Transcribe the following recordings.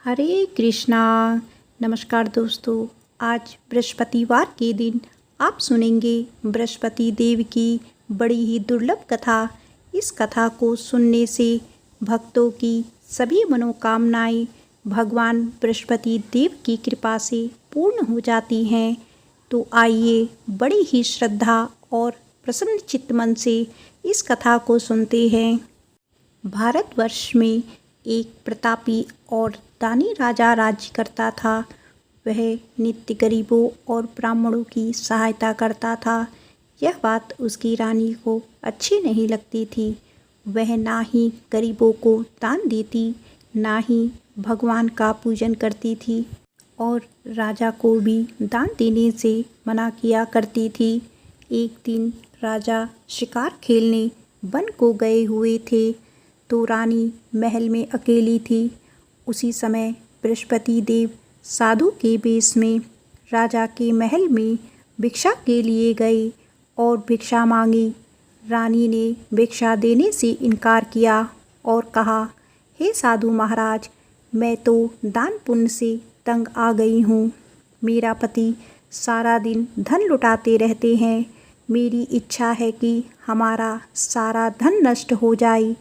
हरे कृष्णा। नमस्कार दोस्तों। आज बृहस्पतिवार के दिन आप सुनेंगे बृहस्पति देव की बड़ी ही दुर्लभ कथा। इस कथा को सुनने से भक्तों की सभी मनोकामनाएं भगवान बृहस्पति देव की कृपा से पूर्ण हो जाती हैं। तो आइए बड़ी ही श्रद्धा और प्रसन्न चित्त मन से इस कथा को सुनते हैं। भारतवर्ष में एक प्रतापी और दानी राजा राज्य करता था। वह नित्य गरीबों और ब्राह्मणों की सहायता करता था। यह बात उसकी रानी को अच्छी नहीं लगती थी। वह ना ही गरीबों को दान देती, ना ही भगवान का पूजन करती थी और राजा को भी दान देने से मना किया करती थी। एक दिन राजा शिकार खेलने वन को गए हुए थे तो रानी महल में अकेली थी। उसी समय बृहस्पति देव साधु के वेश में राजा के महल में भिक्षा के लिए गए और भिक्षा मांगी। रानी ने भिक्षा देने से इनकार किया और कहा, हे साधु महाराज, मैं तो दान पुण्य से तंग आ गई हूँ। मेरा पति सारा दिन धन लुटाते रहते हैं। मेरी इच्छा है कि हमारा सारा धन नष्ट हो जाए,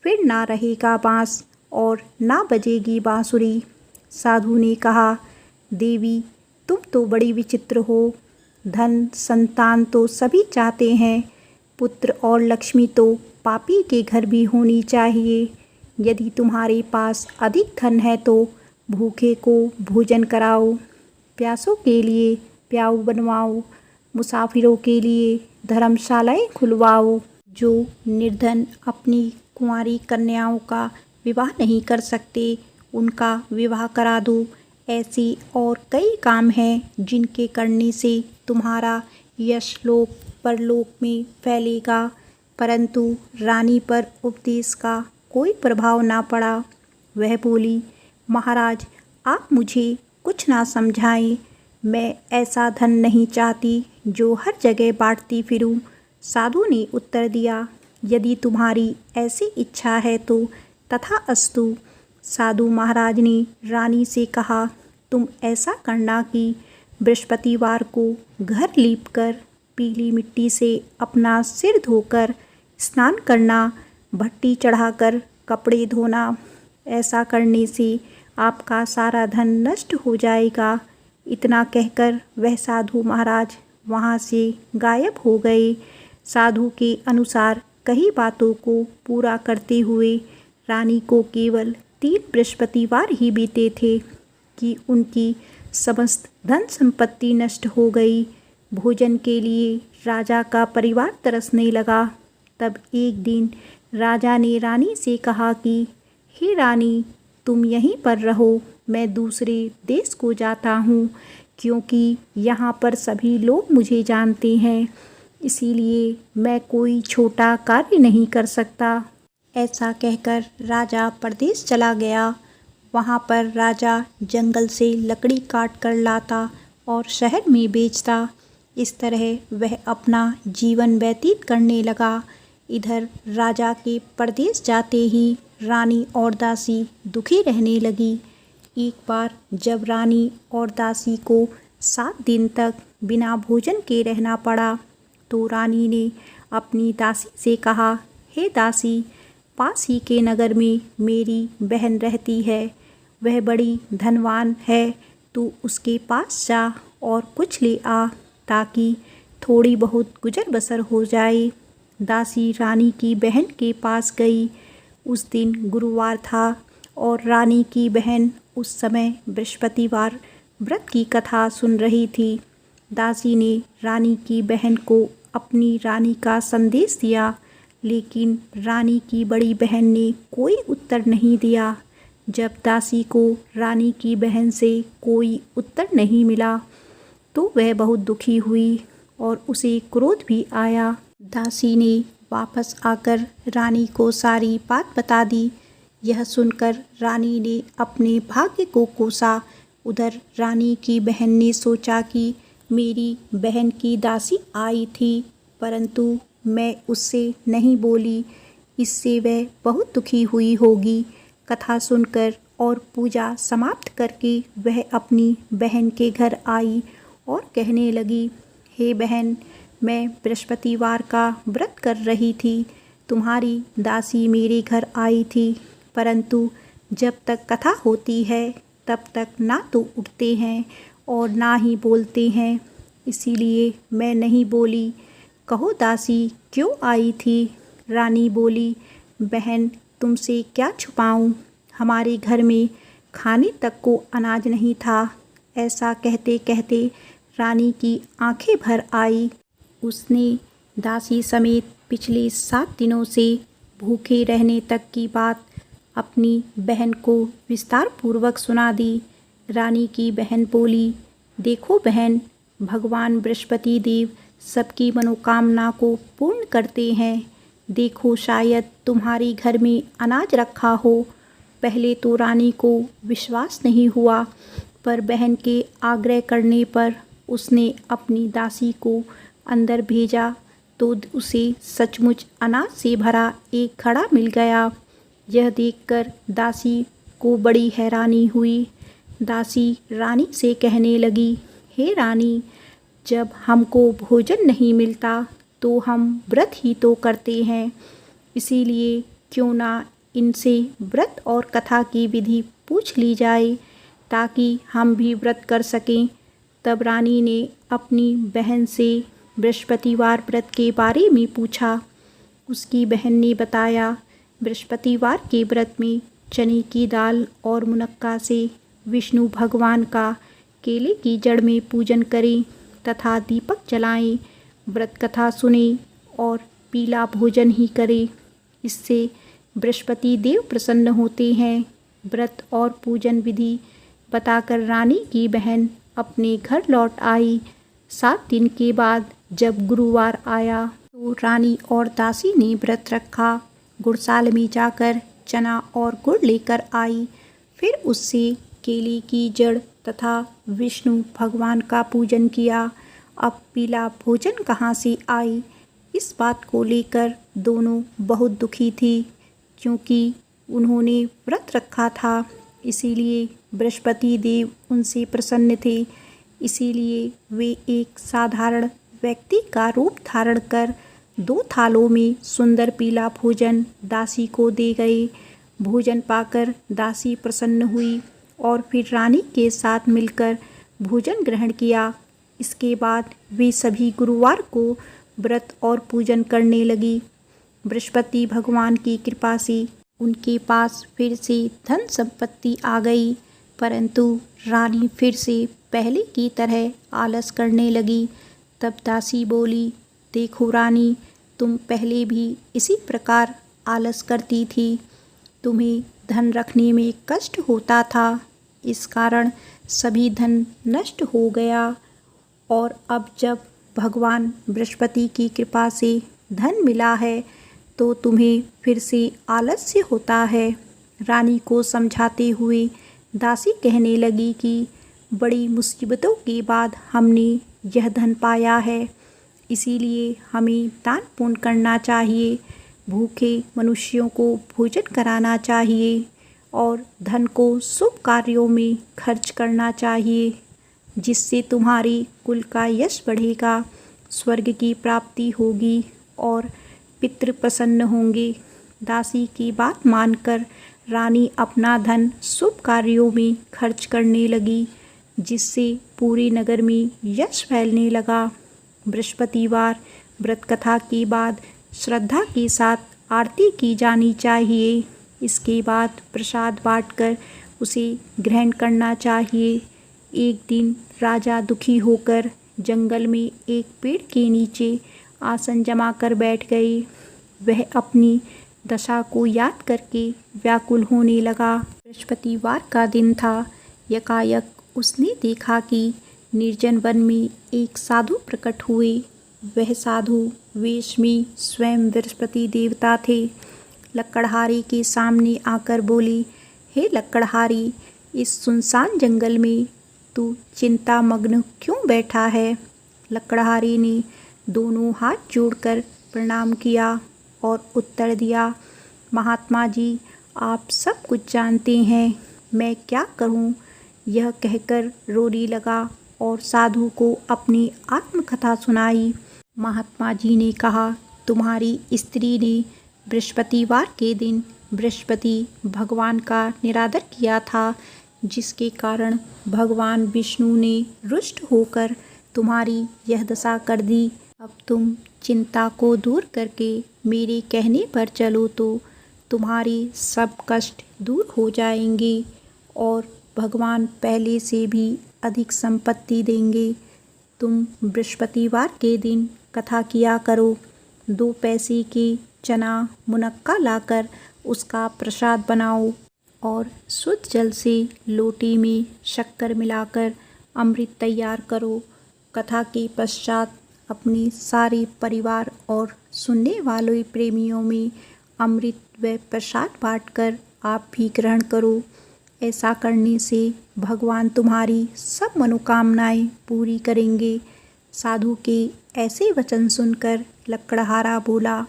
फिर ना रहेगा बाँस और ना बजेगी बांसुरी। साधु ने कहा, देवी, तुम तो बड़ी विचित्र हो। धन संतान तो सभी चाहते हैं, पुत्र और लक्ष्मी तो पापी के घर भी होनी चाहिए। यदि तुम्हारे पास अधिक धन है तो भूखे को भोजन कराओ, प्यासों के लिए प्याऊ बनवाओ, मुसाफिरों के लिए धर्मशालाएं खुलवाओ। जो निर्धन अपनी कुंवारी कन्याओं का विवाह नहीं कर सकते, उनका विवाह करा दो। ऐसे और कई काम हैं जिनके करने से तुम्हारा यश लोक परलोक में फैलेगा। परंतु रानी पर उपदेश का कोई प्रभाव ना पड़ा। वह बोली, महाराज, आप मुझे कुछ ना समझाएं। मैं ऐसा धन नहीं चाहती जो हर जगह बांटती फिरूं। साधु ने उत्तर दिया, यदि तुम्हारी ऐसी इच्छा है तो तथा अस्तु। साधु महाराज ने रानी से कहा, तुम ऐसा करना कि बृहस्पतिवार को घर लीपकर पीली मिट्टी से अपना सिर धोकर स्नान करना, भट्टी चढ़ाकर कपड़े धोना। ऐसा करने से आपका सारा धन नष्ट हो जाएगा। इतना कहकर वह साधु महाराज वहाँ से गायब हो गए। साधु के अनुसार कई बातों को पूरा करते हुए रानी को केवल 3 बृहस्पतिवार ही बीते थे कि उनकी समस्त धन संपत्ति नष्ट हो गई। भोजन के लिए राजा का परिवार तरसने लगा। तब एक दिन राजा ने रानी से कहा कि हे रानी, तुम यहीं पर रहो, मैं दूसरे देश को जाता हूँ, क्योंकि यहाँ पर सभी लोग मुझे जानते हैं, इसीलिए मैं कोई छोटा कार्य नहीं कर सकता। ऐसा कहकर राजा परदेश चला गया। वहाँ पर राजा जंगल से लकड़ी काट कर लाता और शहर में बेचता। इस तरह वह अपना जीवन व्यतीत करने लगा। इधर राजा के परदेश जाते ही रानी और दासी दुखी रहने लगी। एक बार जब रानी और दासी को 7 दिन तक बिना भोजन के रहना पड़ा तो रानी ने अपनी दासी से कहा, हे दासी, पास ही के नगर में मेरी बहन रहती है। वह बड़ी धनवान है। तू उसके पास जा और कुछ ले आ, ताकि थोड़ी बहुत गुजर बसर हो जाए। दासी रानी की बहन के पास गई। उस दिन गुरुवार था और रानी की बहन उस समय बृहस्पतिवार व्रत की कथा सुन रही थी। दासी ने रानी की बहन को अपनी रानी का संदेश दिया, लेकिन रानी की बड़ी बहन ने कोई उत्तर नहीं दिया। जब दासी को रानी की बहन से कोई उत्तर नहीं मिला तो वह बहुत दुखी हुई और उसे क्रोध भी आया। दासी ने वापस आकर रानी को सारी बात बता दी। यह सुनकर रानी ने अपने भाग्य को कोसा। उधर रानी की बहन ने सोचा कि मेरी बहन की दासी आई थी, परंतु मैं उससे नहीं बोली, इससे वह बहुत दुखी हुई होगी। कथा सुनकर और पूजा समाप्त करके वह अपनी बहन के घर आई और कहने लगी, हे बहन, मैं बृहस्पतिवार का व्रत कर रही थी। तुम्हारी दासी मेरे घर आई थी, परंतु जब तक कथा होती है तब तक ना तो उठते हैं और ना ही बोलते हैं, इसीलिए मैं नहीं बोली। कहो दासी क्यों आई थी? रानी बोली, बहन तुमसे क्या छुपाऊं, हमारे घर में खाने तक को अनाज नहीं था। ऐसा कहते कहते रानी की आंखें भर आई। उसने दासी समेत पिछले 7 दिनों से भूखे रहने तक की बात अपनी बहन को विस्तार पूर्वक सुना दी। रानी की बहन बोली, देखो बहन, भगवान बृहस्पति देव सबकी मनोकामना को पूर्ण करते हैं। देखो शायद तुम्हारे घर में अनाज रखा हो। पहले तो रानी को विश्वास नहीं हुआ, पर बहन के आग्रह करने पर उसने अपनी दासी को अंदर भेजा तो उसे सचमुच अनाज से भरा एक घड़ा मिल गया। यह देखकर दासी को बड़ी हैरानी हुई। दासी रानी से कहने लगी, हे रानी, जब हमको भोजन नहीं मिलता तो हम व्रत ही तो करते हैं, इसीलिए क्यों ना इनसे व्रत और कथा की विधि पूछ ली जाए ताकि हम भी व्रत कर सकें। तब रानी ने अपनी बहन से बृहस्पतिवार व्रत के बारे में पूछा। उसकी बहन ने बताया, बृहस्पतिवार के व्रत में चने की दाल और मुनक्का से विष्णु भगवान का केले की जड़ में पूजन करें तथा दीपक जलाएं, व्रत कथा सुने और पीला भोजन ही करें। इससे बृहस्पति देव प्रसन्न होते हैं। व्रत और पूजन विधि बताकर रानी की बहन अपने घर लौट आई। 7 दिन के बाद जब गुरुवार आया तो रानी और दासी ने व्रत रखा। गुड़साल में जाकर चना और गुड़ लेकर आई। फिर उससे केले की जड़ तथा विष्णु भगवान का पूजन किया। अब पीला भोजन कहाँ से आई, इस बात को लेकर दोनों बहुत दुखी थी, क्योंकि उन्होंने व्रत रखा था, इसीलिए बृहस्पति देव उनसे प्रसन्न थे। इसीलिए वे एक साधारण व्यक्ति का रूप धारण कर 2 थालों में सुंदर पीला भोजन दासी को दे गए। भोजन पाकर दासी प्रसन्न हुई और फिर रानी के साथ मिलकर भोजन ग्रहण किया। इसके बाद वे सभी गुरुवार को व्रत और पूजन करने लगी। बृहस्पति भगवान की कृपा से उनके पास फिर से धन संपत्ति आ गई, परंतु रानी फिर से पहले की तरह आलस करने लगी। तब दासी बोली, देखो रानी, तुम पहले भी इसी प्रकार आलस करती थी। तुम्हें धन रखने में कष्ट होता था, इस कारण सभी धन नष्ट हो गया, और अब जब भगवान बृहस्पति की कृपा से धन मिला है तो तुम्हें फिर से आलस्य होता है। रानी को समझाते हुए दासी कहने लगी कि बड़ी मुसीबतों के बाद हमने यह धन पाया है, इसीलिए हमें दान पुण्य करना चाहिए, भूखे मनुष्यों को भोजन कराना चाहिए और धन को शुभ कार्यों में खर्च करना चाहिए, जिससे तुम्हारी कुल का यश बढ़ेगा, स्वर्ग की प्राप्ति होगी और पितृ प्रसन्न होंगे। दासी की बात मानकर रानी अपना धन शुभ कार्यों में खर्च करने लगी, जिससे पूरे नगर में यश फैलने लगा। बृहस्पतिवार व्रत कथा के बाद श्रद्धा के साथ आरती की जानी चाहिए। इसके बाद प्रसाद बांटकर उसे ग्रहण करना चाहिए। एक दिन राजा दुखी होकर जंगल में एक पेड़ के नीचे आसन जमा कर बैठ गए। वह अपनी दशा को याद करके व्याकुल होने लगा। बृहस्पतिवार का दिन था। यकायक उसने देखा कि निर्जन वन में एक साधु प्रकट हुए। वह साधु वेश में स्वयं बृहस्पति देवता थे। लकड़हारी के सामने आकर बोले, हे लकड़हारी, इस सुनसान जंगल में तू चिंता मग्न क्यों बैठा है? लकड़हारी ने दोनों हाथ जोड़कर प्रणाम किया और उत्तर दिया, महात्मा जी, आप सब कुछ जानते हैं। मैं क्या करूं? यह कहकर रोने लगा और साधु को अपनी आत्मकथा सुनाई। महात्मा जी ने कहा, तुम्हारी स्त्री ने बृहस्पतिवार के दिन बृहस्पति भगवान का निरादर किया था, जिसके कारण भगवान विष्णु ने रुष्ट होकर तुम्हारी यह दशा कर दी। अब तुम चिंता को दूर करके मेरे कहने पर चलो तो तुम्हारे सब कष्ट दूर हो जाएंगे और भगवान पहले से भी अधिक संपत्ति देंगे। तुम बृहस्पतिवार के दिन कथा किया करो। 2 पैसे के चना मुनक्का लाकर उसका प्रसाद बनाओ और शुद्ध जल से लोटे में शक्कर मिलाकर अमृत तैयार करो। कथा के पश्चात अपने सारे परिवार और सुनने वाले प्रेमियों में अमृत व प्रसाद बांटकर आप भी ग्रहण करो। ऐसा करने से भगवान तुम्हारी सब मनोकामनाएं पूरी करेंगे। साधु के ऐसे वचन सुनकर लकड़हारा बोला,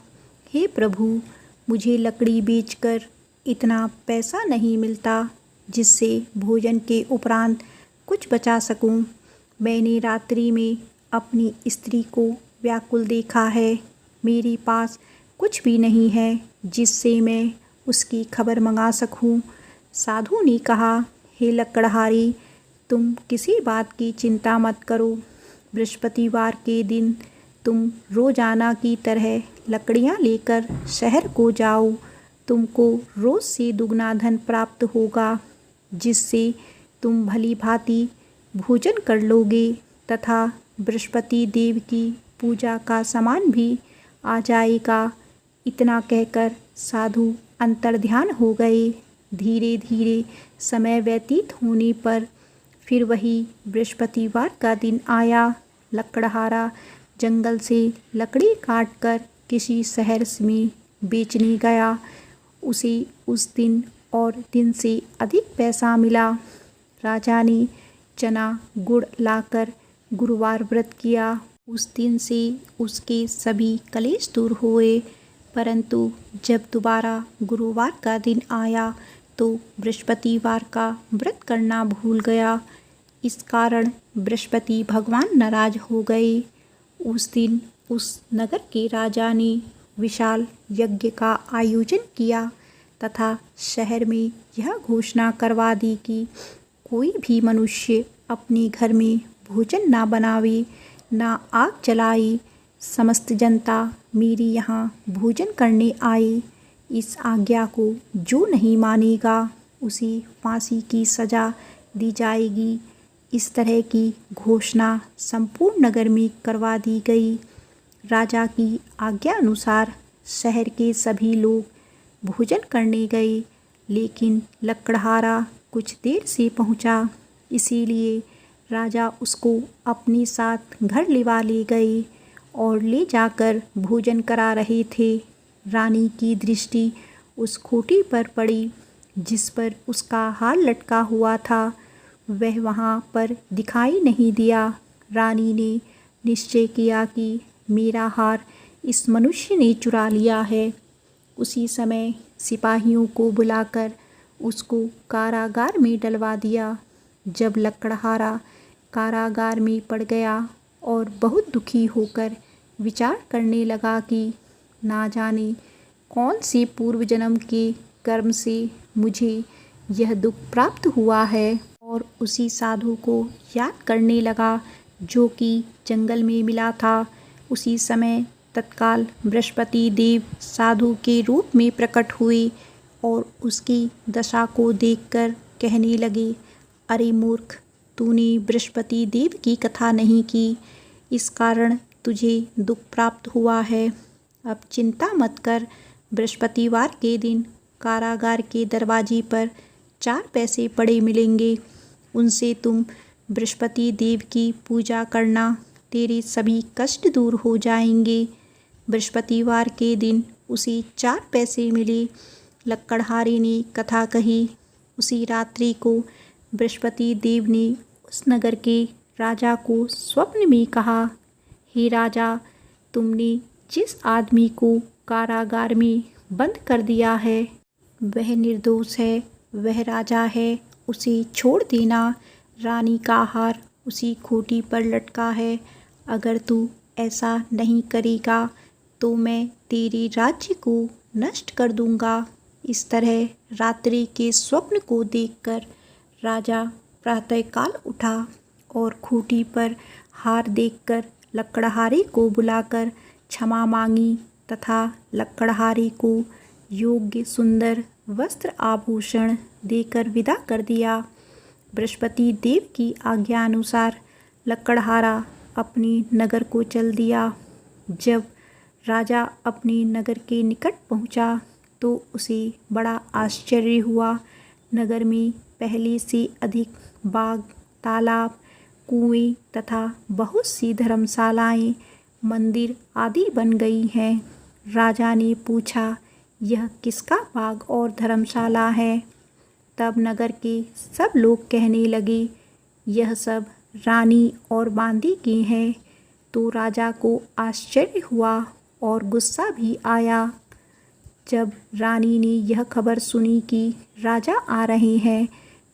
हे प्रभु, मुझे लकड़ी बेचकर इतना पैसा नहीं मिलता जिससे भोजन के उपरांत कुछ बचा सकूं। मैंने रात्रि में अपनी स्त्री को व्याकुल देखा है। मेरे पास कुछ भी नहीं है जिससे मैं उसकी खबर मंगा सकूं। साधु ने कहा, हे लकड़हारे, तुम किसी बात की चिंता मत करो। बृहस्पतिवार के दिन तुम रोजाना की तरह लकड़ियां लेकर शहर को जाओ। तुमको रोज से दुगना धन प्राप्त होगा, जिससे तुम भली भांति भोजन कर लोगे तथा बृहस्पति देव की पूजा का सामान भी आ जाएगा। इतना कहकर साधु अंतर्ध्यान हो गए। धीरे धीरे समय व्यतीत होने पर फिर वही बृहस्पतिवार का दिन आया। लकड़हारा जंगल से लकड़ी काटकर किसी शहर में बेचने गया। उसे उस दिन और दिन से अधिक पैसा मिला। राजा ने चना गुड़ लाकर गुरुवार व्रत किया। उस दिन से उसके सभी कलेश दूर हुए। परंतु जब दोबारा गुरुवार का दिन आया तो बृहस्पतिवार का व्रत करना भूल गया। इस कारण बृहस्पति भगवान नाराज हो गए। उस दिन उस नगर के राजा ने विशाल यज्ञ का आयोजन किया तथा शहर में यह घोषणा करवा दी कि कोई भी मनुष्य अपने घर में भोजन ना बनावे, ना आग जलाए। समस्त जनता मेरे यहाँ भोजन करने आए। इस आज्ञा को जो नहीं मानेगा उसे फांसी की सज़ा दी जाएगी। इस तरह की घोषणा संपूर्ण नगर में करवा दी गई। राजा की आज्ञा अनुसार शहर के सभी लोग भोजन करने गए, लेकिन लकड़हारा कुछ देर से पहुंचा, इसीलिए राजा उसको अपने साथ घर लिवा ले गए और ले जाकर भोजन करा रहे थे। रानी की दृष्टि उस खूंटी पर पड़ी जिस पर उसका हार लटका हुआ था। वह वहाँ पर दिखाई नहीं दिया। रानी ने निश्चय किया कि मेरा हार इस मनुष्य ने चुरा लिया है। उसी समय सिपाहियों को बुलाकर उसको कारागार में डलवा दिया। जब लकड़हारा कारागार में पड़ गया और बहुत दुखी होकर विचार करने लगा कि ना जाने कौन से पूर्व जन्म के कर्म से मुझे यह दुख प्राप्त हुआ है, और उसी साधु को याद करने लगा जो कि जंगल में मिला था। उसी समय तत्काल बृहस्पति देव साधु के रूप में प्रकट हुए और उसकी दशा को देखकर कहने लगे, अरे मूर्ख, तूने बृहस्पति देव की कथा नहीं की, इस कारण तुझे दुख प्राप्त हुआ है। अब चिंता मत कर। बृहस्पतिवार के दिन कारागार के दरवाजे पर 4 पैसे पड़े मिलेंगे। उनसे तुम बृहस्पति देव की पूजा करना, तेरे सभी कष्ट दूर हो जाएंगे। बृहस्पतिवार के दिन उसे 4 पैसे मिले। लकड़हारे ने कथा कही। उसी रात्रि को बृहस्पति देव ने उस नगर के राजा को स्वप्न में कहा, हे राजा, तुमने जिस आदमी को कारागार में बंद कर दिया है वह निर्दोष है, वह राजा है उसे छोड़ देना। रानी का हार उसी खूंटी पर लटका है। अगर तू ऐसा नहीं करेगा तो मैं तेरे राज्य को नष्ट कर दूंगा। इस तरह रात्रि के स्वप्न को देखकर राजा प्रातःकाल उठा और खूंटी पर हार देखकर लकड़हारे को बुलाकर क्षमा मांगी तथा लकड़हारे को योग्य सुंदर वस्त्र आभूषण देकर विदा कर दिया। बृहस्पति देव की आज्ञा अनुसार लकड़हारा अपने नगर को चल दिया। जब राजा अपने नगर के निकट पहुंचा तो उसे बड़ा आश्चर्य हुआ। नगर में पहले से अधिक बाग, तालाब, कुएं तथा बहुत सी धर्मशालाएं, मंदिर आदि बन गई हैं। राजा ने पूछा, यह किसका बाग और धर्मशाला है? तब नगर के सब लोग कहने लगे, यह सब रानी और बांदी की हैं। तो राजा को आश्चर्य हुआ और गुस्सा भी आया। जब रानी ने यह खबर सुनी कि राजा आ रहे हैं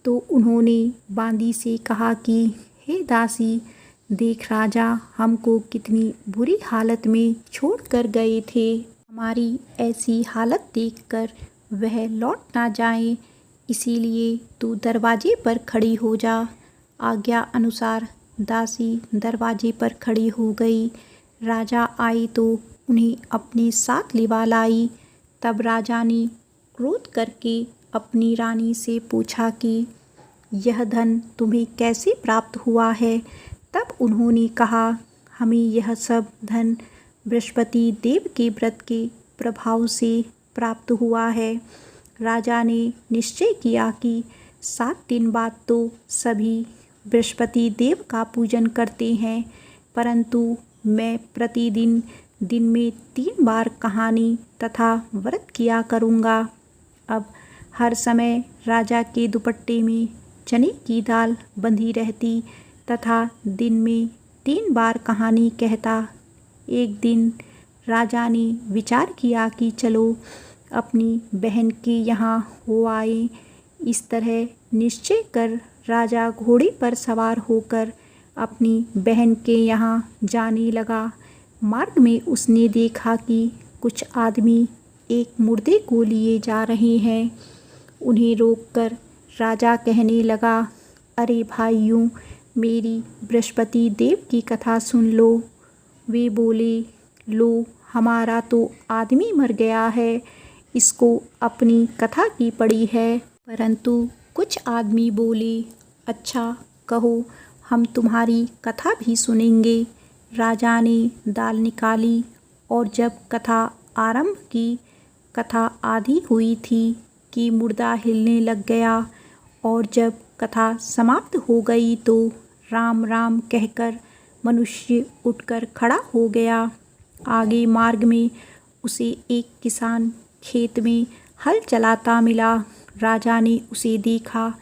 तो उन्होंने बांदी से कहा कि हे दासी, देख राजा हमको कितनी बुरी हालत में छोड़ कर गए थे। हमारी ऐसी हालत देखकर वह लौट ना जाए, इसीलिए तू दरवाजे पर खड़ी हो जा। आज्ञा अनुसार दासी दरवाजे पर खड़ी हो गई। राजा आए तो उन्हें अपने साथ लिवा लाई। तब राजा ने क्रोध करके अपनी रानी से पूछा कि यह धन तुम्हें कैसे प्राप्त हुआ है? तब उन्होंने कहा, हमें यह सब धन बृहस्पति देव के व्रत के प्रभाव से प्राप्त हुआ है। राजा ने निश्चय किया कि 7 दिन बाद तो सभी बृहस्पति देव का पूजन करते हैं, परंतु मैं प्रतिदिन दिन में 3 बार कहानी तथा व्रत किया करूँगा। अब हर समय राजा के दुपट्टे में चने की दाल बंधी रहती तथा दिन में 3 बार कहानी कहता। एक दिन राजा ने विचार किया कि चलो अपनी बहन के यहाँ हो आए। इस तरह निश्चय कर राजा घोड़े पर सवार होकर अपनी बहन के यहाँ जाने लगा। मार्ग में उसने देखा कि कुछ आदमी एक मुर्दे को लिए जा रहे हैं। उन्हें रोककर राजा कहने लगा, अरे भाइयों, मेरी बृहस्पति देव की कथा सुन लो। वे बोले, लो हमारा तो आदमी मर गया है, इसको अपनी कथा की पड़ी है। परंतु कुछ आदमी बोले, अच्छा कहो, हम तुम्हारी कथा भी सुनेंगे। राजा ने दाल निकाली और जब कथा आरंभ की, कथा आधी हुई थी कि मुर्दा हिलने लग गया और जब कथा समाप्त हो गई तो राम राम कहकर मनुष्य उठकर खड़ा हो गया। आगे मार्ग में उसे एक किसान खेत में हल चलाता मिला। राजा ने उसे देखा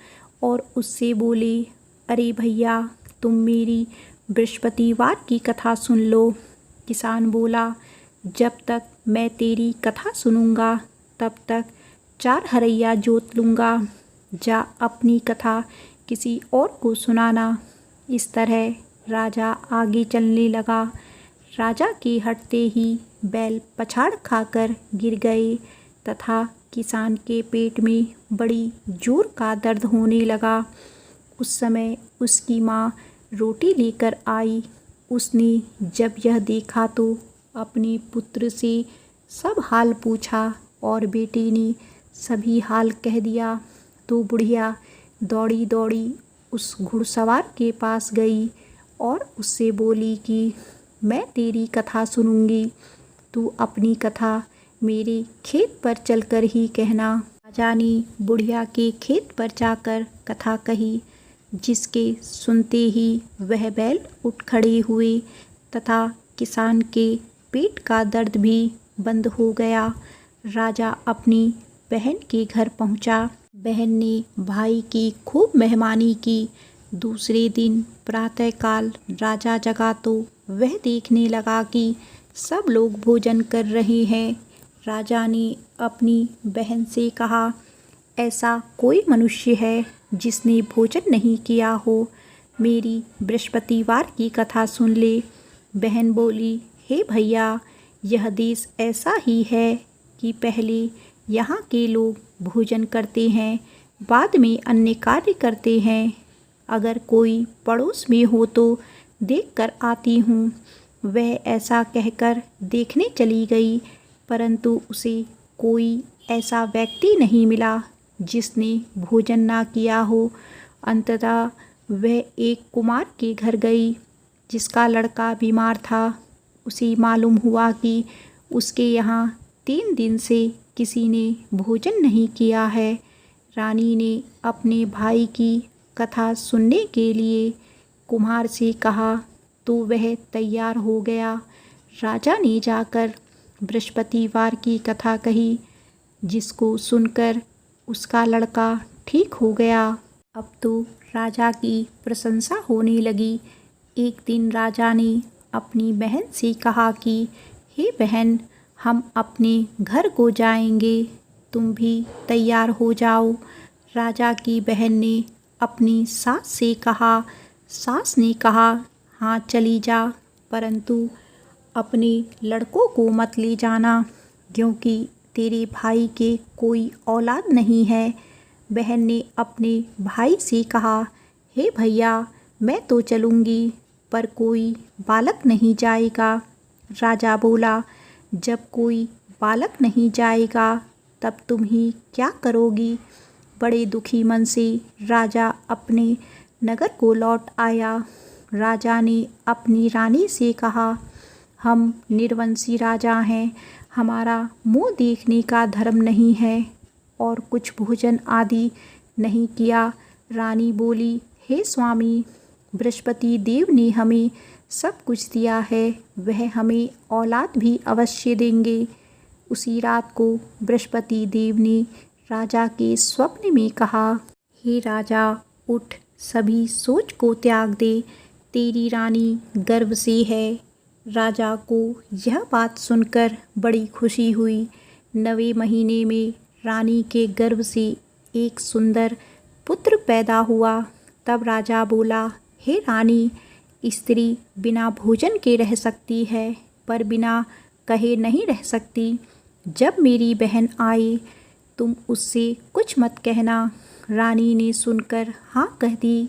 और उससे बोले, अरे भैया, तुम मेरी बृहस्पतिवार की कथा सुन लो। किसान बोला, जब तक मैं तेरी कथा सुनूंगा तब तक 4 हरैया जोत लूँगा। जा अपनी कथा किसी और को सुनाना। इस तरह राजा आगे चलने लगा। राजा के हटते ही बैल पछाड़ खाकर गिर गए तथा किसान के पेट में बड़ी जोर का दर्द होने लगा। उस समय उसकी माँ रोटी लेकर आई। उसने जब यह देखा तो अपने पुत्र से सब हाल पूछा और बेटे ने सभी हाल कह दिया। तो बुढ़िया दौड़ी दौड़ी उस घुड़सवार के पास गई और उससे बोली कि मैं तेरी कथा सुनूंगी, तू अपनी कथा मेरे खेत पर चलकर ही कहना। राजा ने बुढ़िया के खेत पर जाकर कथा कही, जिसके सुनते ही वह बैल उठ खड़े हुए तथा किसान के पेट का दर्द भी बंद हो गया। राजा अपनी बहन के घर पहुंचा। बहन ने भाई की खूब मेहमानी की। दूसरे दिन प्रातःकाल राजा जगा तो वह देखने लगा कि सब लोग भोजन कर रहे हैं। राजा ने अपनी बहन से कहा, ऐसा कोई मनुष्य है जिसने भोजन नहीं किया हो मेरी बृहस्पतिवार की कथा सुन ले। बहन बोली, हे भैया, यह देश ऐसा ही है कि पहले यहाँ के लोग भोजन करते हैं, बाद में अन्य कार्य करते हैं। अगर कोई पड़ोस में हो तो देख कर आती हूँ। वह ऐसा कहकर देखने चली गई, परंतु उसे कोई ऐसा व्यक्ति नहीं मिला जिसने भोजन ना किया हो। अंततः वह एक कुमार के घर गई जिसका लड़का बीमार था। उसे मालूम हुआ कि उसके यहाँ 3 दिन से किसी ने भोजन नहीं किया है। रानी ने अपने भाई की कथा सुनने के लिए कुम्हार से कहा तो वह तैयार हो गया। राजा ने जाकर बृहस्पतिवार की कथा कही, जिसको सुनकर उसका लड़का ठीक हो गया। अब तो राजा की प्रशंसा होने लगी। एक दिन राजा ने अपनी बहन से कहा कि हे बहन, हम अपने घर को जाएंगे, तुम भी तैयार हो जाओ। राजा की बहन ने अपनी सास से कहा। सास ने कहा, हाँ चली जा, परंतु अपने लड़कों को मत ले जाना, क्योंकि तेरे भाई के कोई औलाद नहीं है। बहन ने अपने भाई से कहा, हे भैया, मैं तो चलूँगी, पर कोई बालक नहीं जाएगा। राजा बोला, जब कोई बालक नहीं जाएगा तब तुम ही क्या करोगी। बड़े दुखी मन से राजा अपने नगर को लौट आया। राजा ने अपनी रानी से कहा, हम निर्वंशी राजा हैं, हमारा मुँह देखने का धर्म नहीं है और कुछ भोजन आदि नहीं किया। रानी बोली, हे स्वामी, बृहस्पति देव ने हमें सब कुछ दिया है, वह हमें औलाद भी अवश्य देंगे। उसी रात को बृहस्पति देव ने राजा के स्वप्न में कहा, हे राजा, उठ, सभी सोच को त्याग दे, तेरी रानी गर्भ से है। राजा को यह बात सुनकर बड़ी खुशी हुई। 9वें महीने में रानी के गर्भ से एक सुंदर पुत्र पैदा हुआ। तब राजा बोला, हे रानी, स्त्री बिना भोजन के रह सकती है, पर बिना कहे नहीं रह सकती। जब मेरी बहन आए तुम उससे कुछ मत कहना। रानी ने सुनकर हाँ कह दी।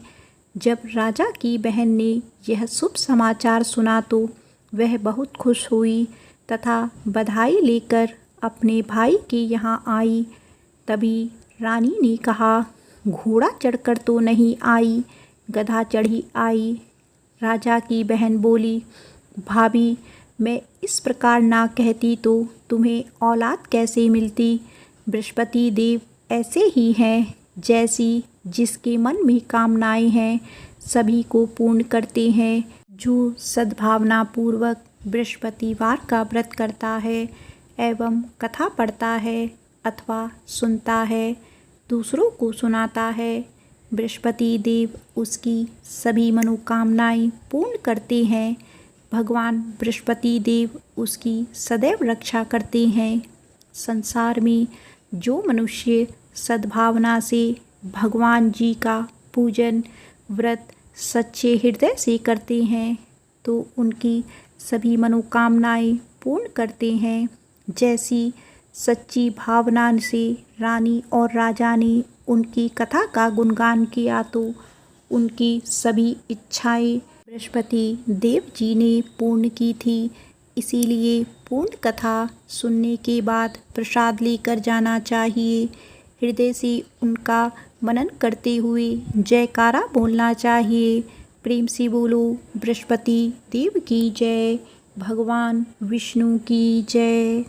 जब राजा की बहन ने यह शुभ समाचार सुना तो वह बहुत खुश हुई तथा बधाई लेकर अपने भाई के यहाँ आई। तभी रानी ने कहा, घोड़ा चढ़कर तो नहीं आई, गधा चढ़ी आई। राजा की बहन बोली, भाभी, मैं इस प्रकार ना कहती तो तुम्हें औलाद कैसे मिलती। बृहस्पति देव ऐसे ही हैं, जैसी जिसके मन में कामनाएं हैं सभी को पूर्ण करते हैं। जो सद्भावना पूर्वक बृहस्पतिवार का व्रत करता है एवं कथा पढ़ता है अथवा सुनता है, दूसरों को सुनाता है, बृहस्पति देव उसकी सभी मनोकामनाएं पूर्ण करते हैं। भगवान बृहस्पति देव उसकी सदैव रक्षा करते हैं। संसार में जो मनुष्य सद्भावना से भगवान जी का पूजन व्रत सच्चे हृदय से करते हैं तो उनकी सभी मनोकामनाएं पूर्ण करते हैं। जैसी सच्ची भावना से रानी और राजा ने उनकी कथा का गुणगान किया तो उनकी सभी इच्छाएं बृहस्पति देव जी ने पूर्ण की थी। इसीलिए पूर्ण कथा सुनने के बाद प्रसाद लेकर जाना चाहिए। हृदय से उनका मनन करते हुए जयकारा बोलना चाहिए। प्रेम से बोलो, बृहस्पति देव की जय, भगवान विष्णु की जय।